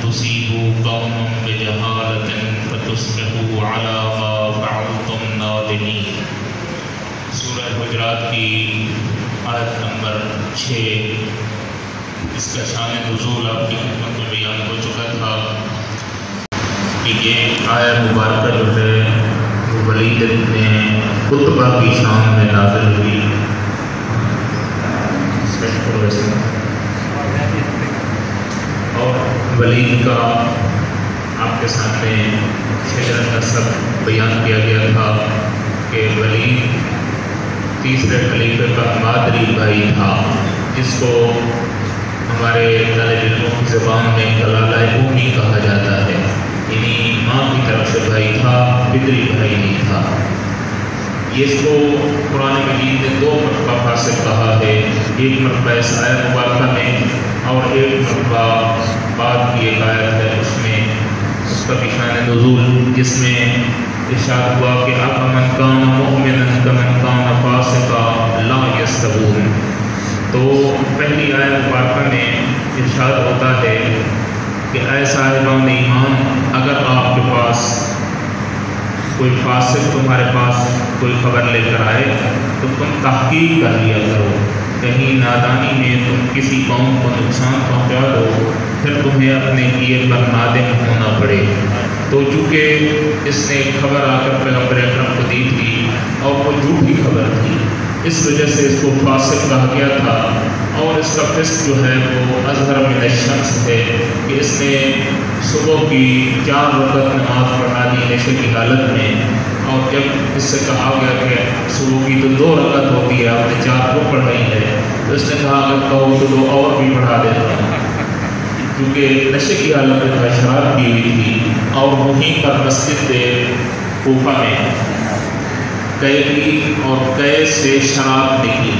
تصيبوا قوما بجهالة فتصبحوا على ما فعلتم نادمين۔ سورہ حجرات کی آیت نمبر 6، اس کا شان نزول آپ کی خدمت میں بیان ہو چکا تھا کہ یہ آیت مبارکہ جو ہے وہ ولید بن عتبہ کی شان میں نازل ہوئی۔ اور ولید کا آپ کے سامنے شجرۃ نسب بیان کیا گیا تھا کہ ولید تیسرے خلیفہ کا مادری بھائی تھا، جس کو ہمارے طالب علموں کی زبان میں کلالہ امی کہا جاتا ہے، یعنی ماں کی طرف سے بھائی تھا، پدری بھائی نہیں تھا۔ اس کو قرآن مجید نے 2 مرتبہ فاسق کہا ہے، ایک مرتبہ اس آیت مبارکہ میں اور ایک مرتبہ بعد کی ایک آیت ہے اس میں، اس کا بھی شان نزول، جس میں ارشاد ہوا کہ أَفَمَنْ كَانَ مُؤْمِنًا كَمَنْ كَانَ فَاسِقًا لَا يَسْتَوُونَ۔ تو پہلی آیت مبارکہ میں ارشاد ہوتا ہے کہ اے صاحبان ایمان، اگر آپ کے پاس کوئی فاسق تمہارے پاس کوئی خبر لے کر آئے تو تم تحقیق کر لیا کرو، کہیں نادانی میں تم کسی قوم کو نقصان پہنچا دو پھر تمہیں اپنے کیے پر نادم ہونا پڑے۔ تو چونکہ اس نے خبر آ کر پیغمبر اکرم کو دی تھی اور وہ جھوٹی خبر تھی، اس وجہ سے اس کو فاسق کہا گیا تھا، اور اس کا فسق جو ہے وہ اظہر من الشمس ہے کہ اس نے صبح کی 4 رکعت نماز پڑھا دی نشے کی حالت میں، اور جب اس سے کہا گیا کہ صبح کی تو 2 رکعت ہوتی ہے، آپ نے 4 کو پڑھائی ہے، تو اس نے کہا اگر کہو تو 2 اور بھی پڑھا دیتا ہوں، کیونکہ نشے کی حالت میں شراب کی ہوئی تھی، اور وہیں پر مسجد کوفہ میں قیدی اور قید سے شراب نکلی،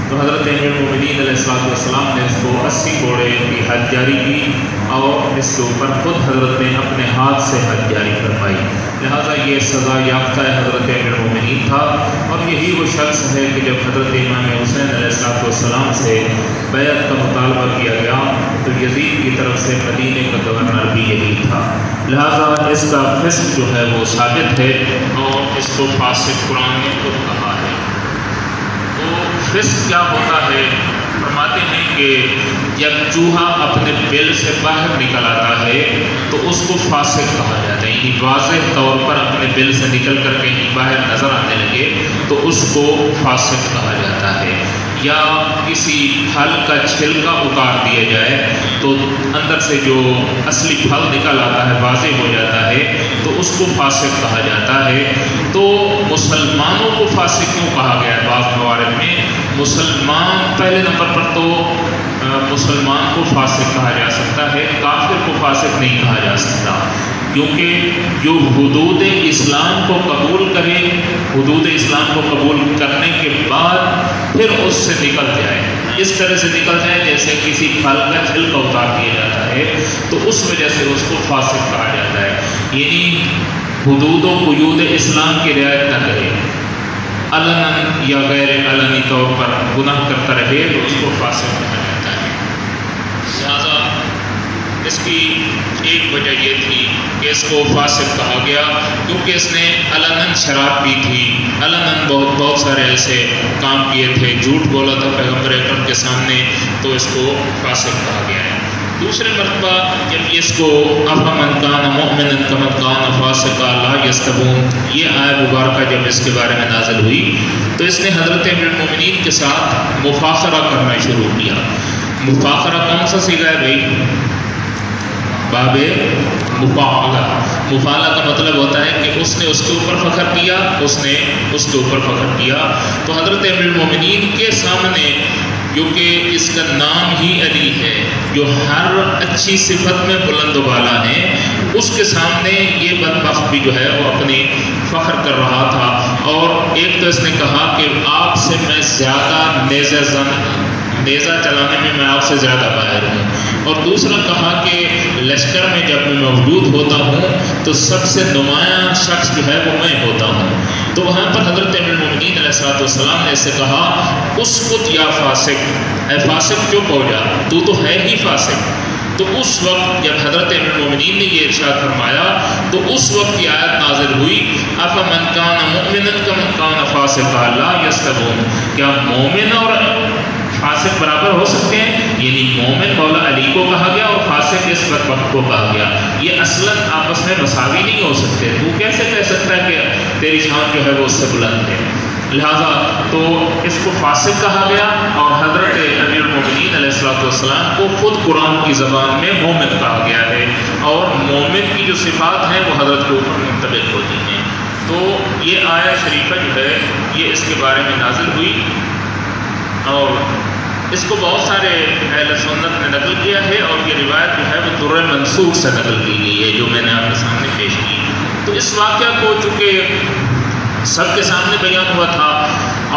تو حضرت امیر المومنین علیہ السلام نے اس کو 80 گھوڑے کی حد جاری کی، اور اس کے اوپر خود حضرت نے اپنے ہاتھ سے حد جاری فرمائی، لہٰذا یہ سزا یافتہ حضرت امیر المومنین تھا۔ اور یہی وہ شخص ہے کہ جب حضرت امام حسین علیہ السلام سے بیعت کا مطالبہ کیا گیا تو یزید کی طرف سے مدینے کا گورنر بھی یہی تھا، لہٰذا اس کا فسق جو ہے وہ ثابت ہے، اور اس کو فاسق قرآن نے خود کہا ہے۔ تو فسق کیا ہوتا ہے؟ فرماتے ہیں کہ جب چوہا اپنے بل سے باہر نکل آتا ہے تو اس کو فاسق کہا جاتا ہے، یعنی واضح طور پر اپنے بل سے نکل کر کہیں باہر نظر آنے لگے تو اس کو فاسق کہا جاتا ہے۔ یا کسی پھل کا چھلکا اتار دیا جائے تو اندر سے جو اصلی پھل نکل آتا ہے واضح ہو جاتا ہے تو اس کو فاسق کہا جاتا ہے۔ تو مسلمانوں کو فاسق کیوں کہا گیا ہے؟ بعض موارد میں مسلمان پہلے نمبر پر تو مسلمان کو فاسق کہا جا سکتا ہے، کافر کو فاسق نہیں کہا جا سکتا، کیونکہ جو حدود اسلام کو قبول کرے، حدود اسلام کو قبول کرنے کے بعد پھر اس سے نکل جائے، اس طرح سے نکل جائے جیسے کسی پھل کا چھلکا اتار دیا جاتا ہے، تو اس وجہ سے اس کو فاسق کہا جاتا ہے، یعنی حدود و قیود اسلام کی رعایت نہ کرے، علناً یا غیر علنی طور پر گناہ کرتا رہے تو اس کو فاسق کہا جاتا ہے۔ لہٰذا اس کی ایک وجہ یہ تھی کہ اس کو فاسق کہا گیا کیونکہ اس نے علناً شراب پی تھی، علناً بہت سارے ایسے کام کیے تھے، جھوٹ بولا تھا پیغمبر اکرم کے سامنے، تو اس کو فاسق کہا گیا ہے۔ دوسرے مرتبہ جب اس کو أَفَمَنْ كَانَ مُؤْمِنًا كَمَنْ كَانَ فَاسِقًا لَا يَسْتَوُونَ، یہ آیت مبارکہ جب اس کے بارے میں نازل ہوئی تو اس نے حضرت امیر المومنین کے ساتھ مفاخرہ کرنا شروع کیا۔ مفاخرہ کون سا صیغہ ہے بھائی؟ باب مفاعلہ۔ مفاعلہ کا مطلب ہوتا ہے کہ اس نے اس کے اوپر فخر کیا، اس نے اس کے اوپر فخر کیا، تو حضرت امیر المومنین کے سامنے کیونکہ اس کا نام ہی علی ہے جو ہر اچھی صفت میں بلند و بالا ہے، اس کے سامنے یہ بدبخت بھی جو ہے وہ اپنی فخر کر رہا تھا، اور ایک تو اس نے کہا کہ آپ سے میں زیادہ نیزہ چلانے میں آپ سے زیادہ ماہر ہوں، اور دوسرا کہا کہ لشکر میں جب میں موجود ہوتا ہوں تو سب سے نمایاں شخص جو ہے وہ میں ہوتا ہوں۔ تو وہاں پر حضرت امیر المومنین علیہ السلام نے اس سے کہا اسکت یا فاسق، اے فاسق چپ ہو جا، تو ہے ہی فاسق، تو اس وقت جب حضرت ام المومنین نے یہ ارشاد فرمایا تو اس وقت یہ آیت نازل ہوئی افمن کان مؤمنا کمن کان فاسقا لا یستوون، کیا مومن اور فاسق برابر ہو سکتے ہیں؟ یعنی مومن مولا علی کو کہا گیا اور فاسق اس وقت کو کہا گیا، یہ اصلاً آپس میں مساوی نہیں ہو سکتے، تو کیسے کہہ سکتا ہے کہ تیری شان جو ہے وہ اس سے بلند ہے؟ لہذا تو اس کو فاسق کہا گیا، اور حضرت امیر المومنین علیہ السلام کو خود قرآن کی زبان میں مومن کہا گیا ہے، اور مومن کی جو صفات ہیں وہ حضرت کے اوپر منطبق ہوتی ہیں۔ تو یہ آیہ شریفہ جو ہے یہ اس کے بارے میں نازل ہوئی، اور اس کو بہت سارے اہل سنت نے نقل کیا ہے، اور یہ روایت جو ہے وہ در منصور سے نقل کی گئی ہے جو میں نے آپ کے سامنے پیش کی۔ تو اس واقعہ کو چونکہ سب کے سامنے بیان ہوا تھا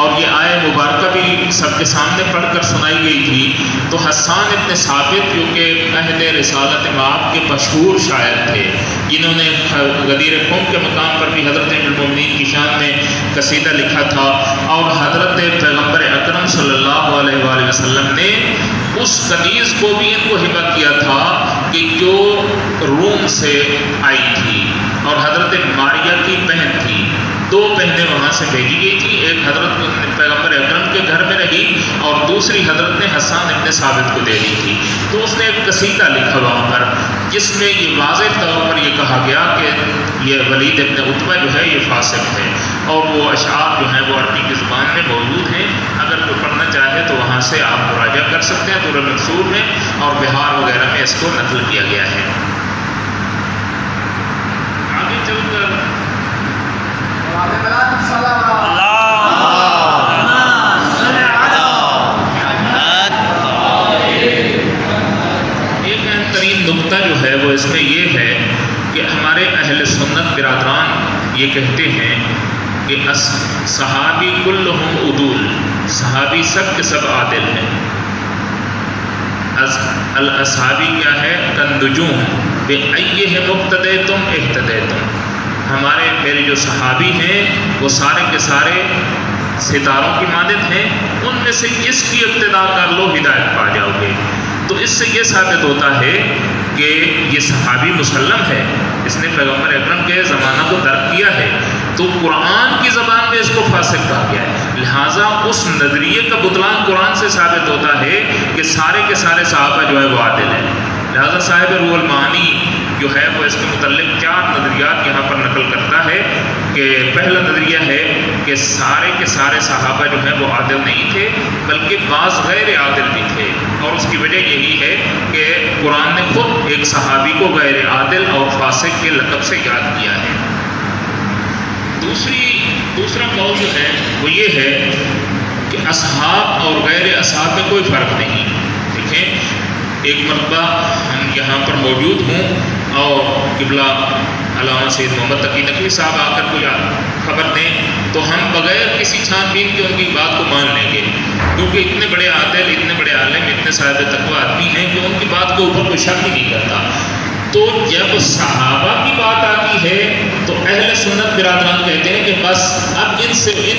اور یہ آیہ مبارکہ بھی سب کے سامنے پڑھ کر سنائی گئی تھی، تو حسان ابن ثابت جو کہ اہل رسالت مآب کے مشہور شاعر تھے، جنہوں نے غدیر قوم کے مقام پر بھی حضرت ام المومنین کی شان میں قصیدہ لکھا تھا، اور حضرت پیغمبر اکرم صلی اللہ علیہ وآلہ وسلم نے اس کنیز کو بھی ان کو ہبہ کیا تھا کہ جو روم سے آئی تھی، اور حضرت ماریہ کی بہن تھی، دو بہنیں وہاں سے بھیجی گئی تھی، ایک حضرت پیغمبر اکرم کے گھر میں رہی اور دوسری حضرت نے حسان ابن ثابت کو دے دی تھی۔ تو اس نے ایک قصیدہ لکھا وہاں پر جس میں یہ واضح طور پر یہ کہا گیا کہ یہ ولید ابن عتبہ جو ہے یہ فاسق ہے، اور وہ اشعار جو ہیں وہ عربی کی زبان میں موجود ہیں، اگر کوئی پڑھنا چاہے تو وہاں سے آپ مراجعہ کر سکتے ہیں در منصور میں، اور بہار وغیرہ میں اس کو نقل کیا گیا ہے۔ آگے چل کر ایک اہم ترین نقطہ جو ہے وہ اس میں یہ ہے کہ ہمارے اہل سنت برادران یہ کہتے ہیں کہ صحابی کلہم عدول، صحابی سب کے سب عادل ہیں۔ الاصحابی کیا ہے؟ کالنجوم بأیہم اقتدیتم اہتدیتم، میرے جو صحابی ہیں وہ سارے کے سارے ستاروں کی مانند ہیں، ان میں سے جس کی اقتداء کر لو ہدایت پا جاؤ گے۔ تو اس سے یہ ثابت ہوتا ہے کہ یہ صحابی مسلم ہے، اس نے پیغمبر اکرم کے زمانہ کو درک کیا ہے، تو قرآن کی زبان میں اس کو فاسق کہا گیا ہے، لہٰذا اس نظریے کا بطلان قرآن سے ثابت ہوتا ہے کہ سارے کے سارے صحابہ جو ہے وہ عادل ہیں۔ لہٰذا صاحب روح المعانی جو ہے وہ اس کے متعلق 4 نظریات یہاں پر نقل کرتا ہے کہ پہلا نظریہ ہے کہ سارے کے سارے صحابہ جو ہیں وہ عادل نہیں تھے، بلکہ بعض غیر عادل بھی تھے، اور اس کی وجہ یہی ہے کہ قرآن نے خود ایک صحابی کو غیر عادل اور فاسق کے لقب سے یاد کیا ہے۔ دوسرا قول جو ہے وہ یہ ہے کہ اصحاب اور غیر اصحاب میں کوئی فرق نہیں۔ دیکھیں، ایک مرتبہ ہم یہاں پر موجود ہوں اور قبلہ علامہ سید محمد تقی نقوی صاحب آ کر کوئی خبر دیں تو ہم بغیر کسی چھان بین کے ان کی بات کو مان لیں گے، کیونکہ اتنے بڑے عادل، اتنے بڑے عالم، اتنے صاحب تقوی آدمی ہیں کہ ان کی بات کے اوپر کوئی شک ہی نہیں کرتا۔ تو جب صحابہ کی بات آتی ہے تو اہل سنت برادران کہتے ہیں کہ بس اب ان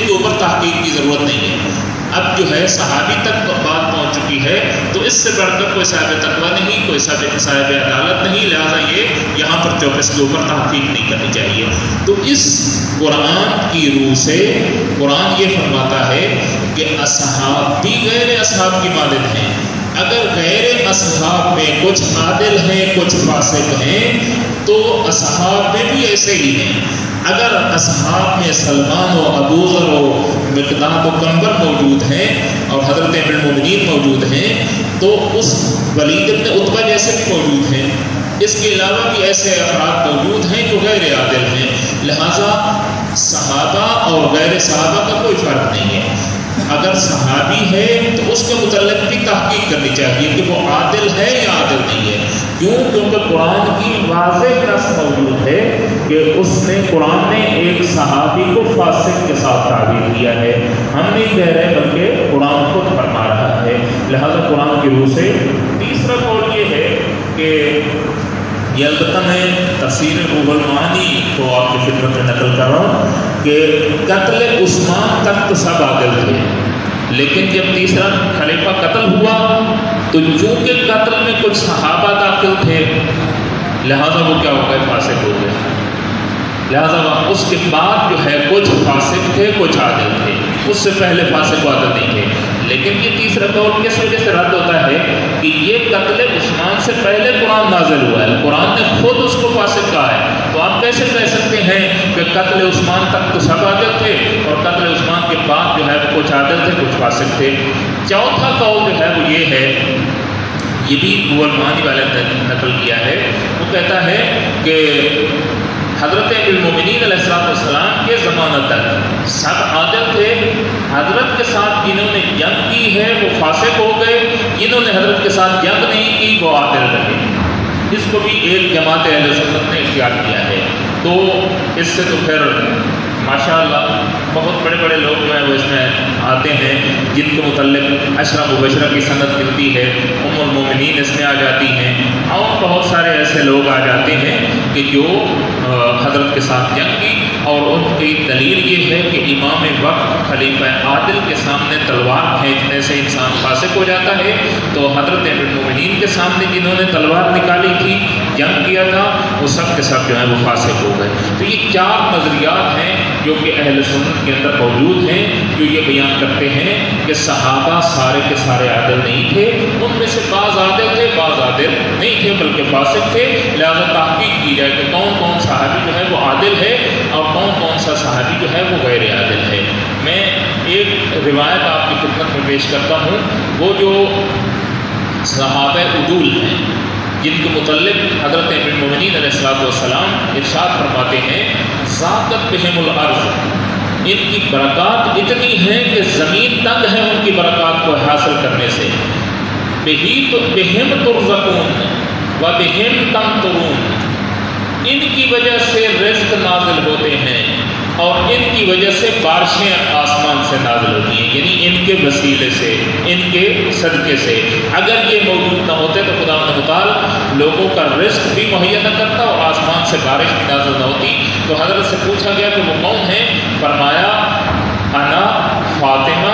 کے اوپر تحقیق کی ضرورت نہیں ہے، اب جو ہے صحابی تک بات پہنچ چکی ہے تو اس سے بڑھ کر کوئی صاحب تقویٰ نہیں، کوئی صاحب عدالت نہیں، لہٰذا یہ یہاں پر چوکس کے اوپر تحقیق نہیں کرنی چاہیے۔ تو اس قرآن کی روح سے قرآن یہ فرماتا ہے کہ اصحاب بھی غیر اصحاب کی مانند ہیں، اگر غیر اصحاب میں کچھ عادل ہیں کچھ فاسق ہیں تو اصحاب میں بھی ایسے ہی ہیں۔ اگر اصحاب میں سلمان و ابو ذر و مقداد و کنبر موجود ہیں اور حضرت ام المومنین موجود ہیں تو اس ولید ابن عتبہ جیسے بھی موجود ہیں، اس کے علاوہ بھی ایسے افراد موجود ہیں جو غیر عادل ہیں، لہٰذا صحابہ اور غیر صحابہ کا کوئی فرق نہیں ہے۔ اگر صحابی ہے تو اس کے متعلق بھی تحقیق کرنی چاہیے کہ وہ عادل ہے یا عادل نہیں ہے، کیونکہ قرآن کی واضح نص موجود ہے کہ قرآن نے ایک صحابی کو فاسق کے ساتھ تعبیر کیا ہے، ہم نہیں کہہ رہے بلکہ قرآن خود فرما رہا ہے، لہذا قرآن کی روح سے۔ تیسرا قول یہ ہے کہ یہ البتہ میں تفسیر روح المعانی کو آپ کی خدمت میں نقل کر رہا ہوں کہ قتل عثمان تک تو سب عادل تھے، لیکن جب تیسرا خلیفہ قتل ہوا تو چونکہ قتل میں کچھ صحابہ داخل تھے لہذا وہ کیا ہو گئے؟ فاسق ہو گئے۔ لہذا اس کے بعد جو ہے کچھ فاسق تھے کچھ عادل تھے، اس سے پہلے فاسق و عادل نہیں تھے۔ لیکن یہ تیسرا قول کس وجہ سے رد ہوتا ہے کہ یہ قتل عثمان سے پہلے قرآن نازل ہوا ہے، قرآن نے خود اس کو فاسق کہا ہے، تو آپ کیسے کہہ سکتے ہیں کہ قتل عثمان تک تو سب عادل تھے اور قتل عثمان کے بعد جو ہے وہ کچھ عادل تھے کچھ فاسق تھے۔ چوتھا قول جو ہے وہ یہ ہے، یہ بھی ابو المعانی والے نے نقل کیا ہے، وہ کہتا ہے کہ حضرت المومنین علیہ السلام کے زمانہ تک سب عادل تھے، حضرت کے ساتھ جنہوں نے جنگ کی ہے وہ فاسق ہو گئے، جنہوں نے حضرت کے ساتھ جنگ نہیں کی وہ عادل رہے۔ اس کو بھی ایک جماعت اہل سنت نے اختیار کیا ہے۔ تو اس سے تو پھر ماشاءاللہ بہت بڑے بڑے لوگ جو ہیں وہ اس میں آتے ہیں جن کے متعلق عشرہ مبشرہ کی سند ملتی ہے، ام المومنین اس میں آ جاتی ہیں، اور بہت سارے ایسے لوگ آ جاتے ہیں کہ جو حضرت کے ساتھ جنگ کی، اور ان کی دلیل یہ ہے کہ امام وقت خلیفہ عادل کے سامنے تلوار کھینچنے سے انسان فاسق ہو جاتا ہے، تو حضرت المومنین کے سامنے جنہوں نے تلوار نکالی تھی جنگ کیا تھا وہ سب کے سب جو ہے وہ فاسق ہو گئے۔ تو یہ چار نظریات ہیں جو کہ اہل سنت کے اندر موجود ہیں، جو یہ بیان کرتے ہیں کہ صحابہ سارے کے سارے عادل نہیں تھے، ان میں سے بعض عادل تھے بعض عادل نہیں تھے بلکہ فاسق تھے۔ لہذا تحقیق کی جائے کہ کون کون صحابی جو ہے وہ عادل ہے اور کون کون سا صحابی جو ہے وہ غیر عادل ہے۔ میں ایک روایت آپ کی خدمت میں پیش کرتا ہوں، وہ جو صحابہ عدول ہیں جن کے متعلق حضرت امیر المومنین علیہ السلام ارشاد فرماتے ہیں، ذاقت بہم الارض، ان کی برکات اتنی ہیں کہ زمین تنگ ہے ان کی برکات کو حاصل کرنے سے۔ بہم ترزقون و بہم تمترون، ان کی وجہ سے رزق نازل ہوتے ہیں اور ان کی وجہ سے بارشیں آسمان سے نازل ہوتی ہیں، یعنی ان کے وسیلے سے، ان کے صدقے سے۔ اگر یہ موجود نہ ہوتے تو خدا متعال لوگوں کا رزق بھی مہیا نہ کرتا اور آسمان سے بارش بھی نازل نہ ہوتی۔ تو حضرت سے پوچھا گیا کہ وہ کون ہیں؟ فرمایا انا فاطمہ،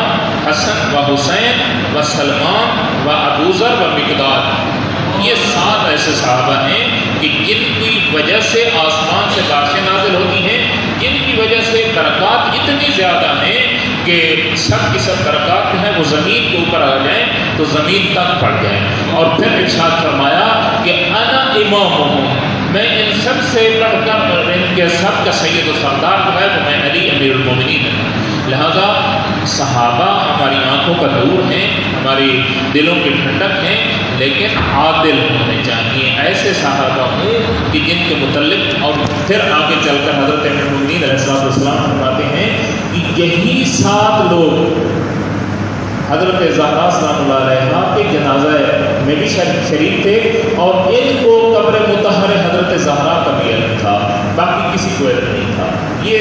حسن و حسین و سلمان و ابوذر و مقداد، یہ 7 ایسے صحابہ ہیں کہ جن کی وجہ سے آسمان سے بارشیں نازل ہوتی ہیں، جن کی وجہ سے برکات اتنی زیادہ ہیں کہ سب کی سب برکات جو ہیں وہ زمین کے اوپر آ جائیں تو زمین تک پڑ جائیں۔ اور پھر ارشاد فرمایا کہ انا امامہم، میں ان سب سے بڑھ کر ان کے سب کا سید و سردار جو ہے وہ میں علی امیر المومنین ہوں۔ لہذا صحابہ ہماری آنکھوں کا نور ہیں، ہماری دلوں کی ٹھنڈک ہیں، لیکن عادل ہونے چاہیے، ایسے صحابہ ہوں کہ جن کے متعلق، اور پھر آگے چل کر حضرت امیر المومنین علیہ السلام فرماتے ہیں کہ یہی 7 لوگ حضرت زہرا سلام اللہ علیہا کے جنازہ میں بھی شریک تھے اور ان کو قبر مطہر حضرت زہرا کا بھی علم تھا، باقی کسی کو علم نہیں تھا۔ یہ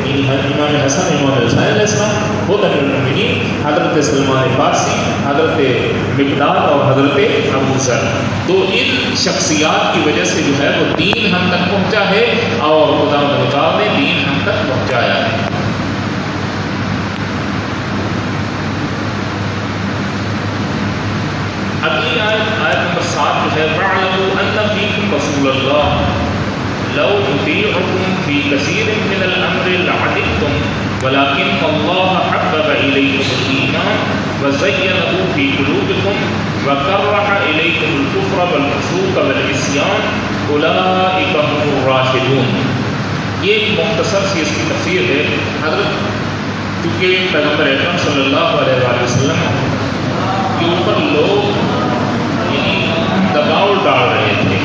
امام حسن، امام حسین علیہ السلام، خود امیر المومنین، حضرت سلمان فارسی، حضرت مقداد اور حضرت ابوذر، تو ان شخصیات کی وجہ سے جو ہے وہ دین ہم تک پہنچا ہے اور خدا متعال نے دین ہم تک پہنچایا ہے۔ اگلی آیت نمبر 7 جو ہے، وَاعْلَمُوا أَنَّ فِيكُمْ رَسُولَ اللَّهِ لَوْ يُطِيعُكُمْ فِي كَثِيرٍ مِّنَ الْأَمْرِ لَعَنِتُّمْ وَلَٰكِنَّ اللَّهَ حَبَّبَ إِلَيْكُمُ الْإِيمَانَ وَزَيَّنَهُ فِي قُلُوبِكُمْ وَكَرَّهَ إِلَيْكُمُ الْكُفْرَ وَالْفُسُوقَ وَالْعِصْيَانَ أُولَٰئِكَ هُمُ الرَّاشِدُونَ۔ یہ ایک مختصر سی اس کی تفسیر ہے۔ حضرت چونکہ پیغمبر اکرم صلی اللہ علیہ وسلم کے اوپر لوگ یعنی دباؤ ڈال رہے تھے،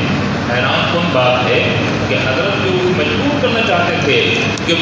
حیران کن بات ہے کہ حضرت کو مجبور کرنا چاہتے تھے کہ